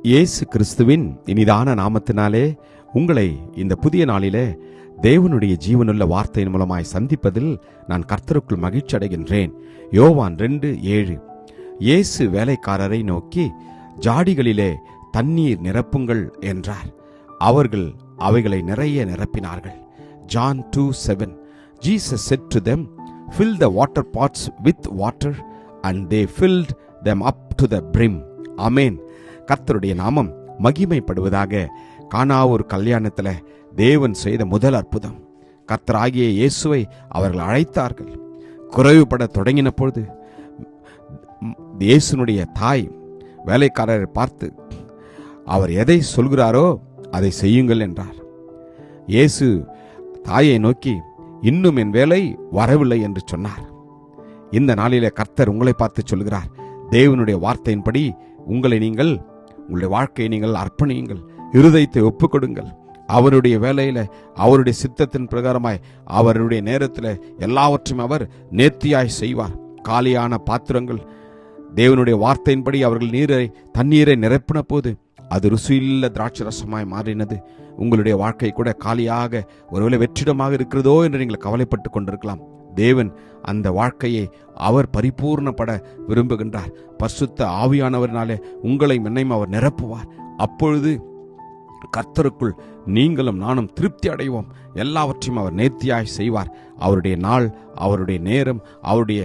இயேசு கிறிஸ்துவின் இனிதான நாமத்தினாலே உங்களை இந்த புதிய நாளிலே தேவனுடைய ஜீவனுள்ள வார்த்தையின் மூலமாய் சந்திப்பதில் நான் கர்த்தருக்குள் மகிழ்ச்சி அடைகின்றேன். யோவான் 2:7. இயேசு வேலைக்காரரை நோக்கி, ஜாடிகளிலே தண்ணீர் நிரப்புங்கள் என்றார். அவர்கள் அவைகளை நிறைய நிரப்பினார்கள். John 2:7. Jesus said to them, fill the water pots with water, and they filled them up to the brim. Amen. கர்த்தருடைய நாமம் மகிமைப்படுவதாக. கானாவூர் கல்யாணத்தில் தேவன் செய்த முதல் அற்புதம், கர்த்தராகிய இயேசுவை அவர்கள் அழைத்தார்கள். குறைவுபட தொடங்கின பொழுது இயேசுனுடைய தாய் வேலைக்காரரை பார்த்து, அவர் எதை சொல்கிறாரோ அதை செய்யுங்கள் என்றார். இயேசு தாயை நோக்கி, இன்னும் என் வேலை வரவில்லை என்று சொன்னார். இந்த நாளிலே கர்த்தர் உங்களை பார்த்து சொல்கிறார், தேவனுடைய வார்த்தையின்படி உங்களுடைய வாழ்க்கையை நீங்கள் அர்ப்பணியுங்கள், இருதயத்தை ஒப்புக் கொடுங்கள். அவருடைய வேலையில, அவருடைய சித்தத்தின் பிரகாரமாய், அவருடைய நேரத்தில் எல்லாவற்றையும் அவர் நேர்த்தியாய் செய்வார். காலியான பாத்திரங்கள் தேவனுடைய வார்த்தையின்படி அவர்கள் தண்ணீரை நிரப்பின போது அது ருசியுள்ள திராட்சை ரசமாய் மாறினது. உங்களுடைய வாழ்க்கை கூட காலியாக ஒருவேளை வெற்றிடமாக இருக்கிறதோ என்று நீங்கள் கவலைப்பட்டு கொண்டிருக்கலாம். தேவன் அந்த வாழ்க்கையை அவர் பரிபூர்ணப்பட விரும்புகின்றார். பரிசுத்த ஆவியானவரினாலே உங்களை என்னையும் அவர் நிரப்புவார். அப்பொழுது கர்த்தருக்குள் நீங்களும் நானும் திருப்தி அடைவோம். எல்லாவற்றையும் அவர் நேர்த்தியாய் செய்வார். அவருடைய நாள், அவருடைய நேரம், அவருடைய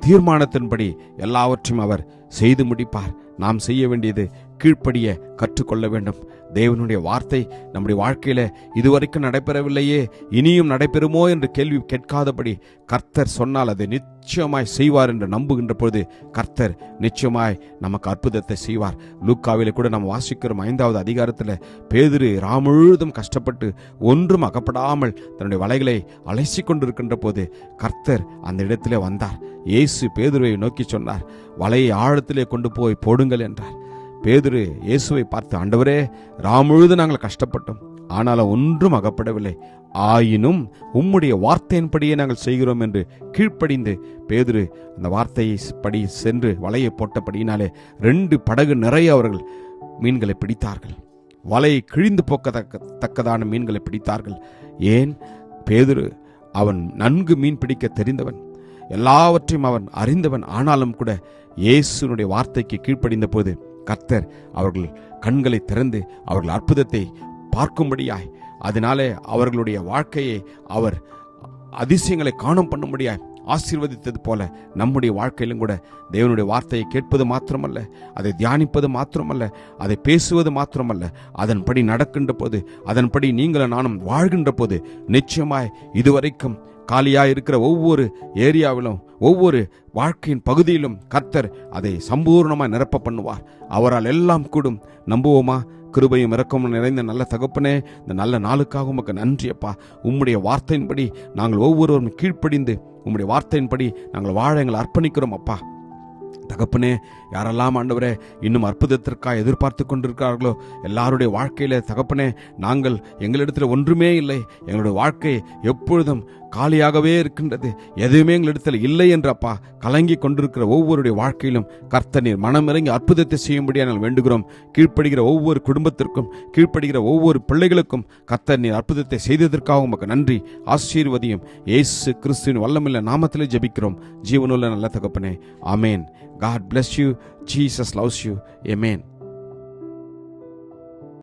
தீர்மானத்தின்படி எல்லாவற்றையும் அவர் செய்து முடிப்பார். நாம் செய்ய வேண்டியது கீழ்ப்படிய கற்றுக்கொள்ள வேண்டும். தேவனுடைய வார்த்தை நம்முடைய வாழ்க்கையில இதுவரைக்கும் நடைபெறவில்லையே, இனியும் நடைபெறுமோ என்று கேள்வி கேட்காதபடி கர்த்தர் சொன்னால் அதை நிச்சயமாய் செய்வார் என்று நம்புகின்ற பொழுது கர்த்தர் நிச்சயமாய் நமக்கு அற்புதத்தை செய்வார். லூக்காவிலே கூட நாம் வாசிக்கிறோம் 5வது அதிகாரத்தில், பேதுரு முழுதும் கஷ்டப்பட்டு ஒன்றும் அகப்படாமல் தன்னுடைய வலைகளை அலசி கொண்டிருக்கின்ற போது கர்த்தர் அந்த இடத்திலே வந்தார். இயேசு பேதுருவை நோக்கி சொன்னார், வலையை ஆழத்திலே கொண்டு போய் போடுங்கள் என்றார். பேதுரு இயேசுவை பார்த்து, ஆண்டவரே, முழுதும் நாங்கள் கஷ்டப்பட்டோம், ஆனாலும் ஒன்றும் அகப்படவில்லை, ஆயினும் உம்முடைய வார்த்தையின்படியே நாங்கள் செய்கிறோம் என்று கீழ்ப்படிந்து பேதுரு அந்த வார்த்தையை படி சென்று வலையை போட்டபடியினாலே 2 படகு நிறைய அவர்கள் மீன்களை பிடித்தார்கள். வலையை கிழிந்து போக்கத்தக்கதான மீன்களை பிடித்தார்கள். ஏன்? பேதுரு அவன் நன்கு மீன் பிடிக்க தெரிந்தவன், எல்லாவற்றையும் அவன் அறிந்தவன். ஆனாலும் கூட இயேசுனுடைய வார்த்தைக்கு கீழ்ப்படிந்த போது கர்த்தர் அவர்கள் கண்களை திறந்து அவர்கள் அற்புதத்தை பார்க்கும்படியாய், அதனாலே அவர்களுடைய வாழ்க்கையை அவர் அதிசயங்களை காணும் பண்ணும்படியாய் ஆசீர்வதித்தது போல நம்முடைய வாழ்க்கையிலும் கூட தேவனுடைய வார்த்தையை கேட்பது மாத்திரமல்ல, அதை தியானிப்பது மாத்திரமல்ல, அதை பேசுவது மாத்திரமல்ல, அதன்படி நடக்கின்ற போது, அதன்படி நீங்களும் நானும் வாழ்கின்ற போது நிச்சயமாய் இதுவரைக்கும் காலியாக இருக்கிற ஒவ்வொரு ஏரியாவிலும், ஒவ்வொரு வாழ்க்கையின் பகுதியிலும் கர்த்தர் அதை சம்பூர்ணமாக நிரப்ப பண்ணுவார். அவரால் எல்லாம் கூடும். நம்புவோமா? கிருபையும் இரக்கமும் நிறைந்த நல்ல தகப்பனே, இந்த நல்ல நாளுக்காக உமக்கு நன்றியப்பா. உம்முடைய வார்த்தையின்படி நாங்கள் ஒவ்வொருவரும் கீழ்ப்படிந்து உம்முடைய வார்த்தையின்படி நாங்கள் வாழ எங்களை அர்ப்பணிக்கிறோம் அப்பா. தகப்பனே, யாரெல்லாம் ஆண்டவரே இன்னும் அற்புதத்திற்காக எதிர்பார்த்து கொண்டிருக்கிறார்களோ எல்லாருடைய வாழ்க்கையில தகப்பனே, நாங்கள் எங்களிடத்தில் ஒன்றுமே இல்லை, எங்களுடைய வாழ்க்கை எப்பொழுதும் காலியாகவே இருக்கின்றது, எதுவுமே எங்களிடத்தில் இல்லை என்றப்பா கலங்கி கொண்டிருக்கிற ஒவ்வொருடைய வாழ்க்கையிலும் கர்த்தர் நீர் மனமிறங்கி அற்புதத்தை செய்யும்படியாக நாங்கள் வேண்டுகிறோம். கீழ்ப்படுகிற ஒவ்வொரு குடும்பத்திற்கும், கீழ்ப்படுகிற ஒவ்வொரு பிள்ளைகளுக்கும் கர்த்தர் நீர் அற்புதத்தை செய்ததற்காக உமக்கு நன்றி. ஆசீர்வதியும் இயேசு கிறிஸ்துவின் வல்லமையுள்ள நாமத்திலே ஜெபிக்கிறோம் ஜீவனுள்ள நல்ல தகப்பனே. ஆமேன். God bless you. Jesus loves you. Amen.